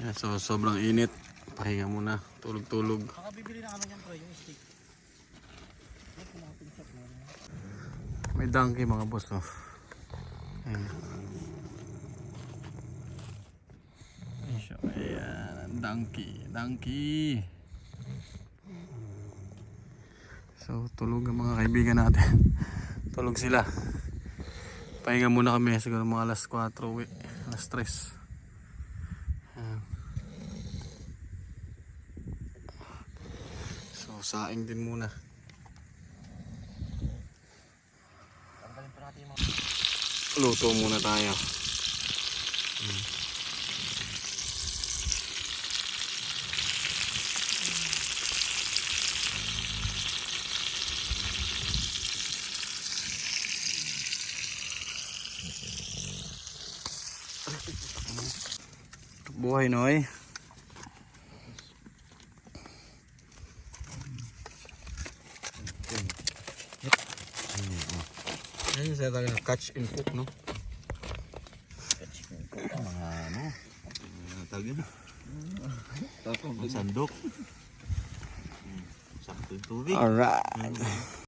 Ayan, so sobrang init. Pahinga muna. Tulog-tulog. Makabibili na kami niyan bro, yung stick. May donkey mga boss. Oh. Ayan. Ayan. Donkey. So tulog ang mga kaibigan natin. Tulog sila. Pahinga muna kami. Siguro mga alas 4 uwi. Alas 3. Ayan. So saing din muna. Tanggalin pa natin yung mga... Luto muna tayo. Buhay Noy. Ayun saya talaga na catch and cook, no? Mga ano? Tawag yun? Tapos sandok. Sakto yung tubig. Alright.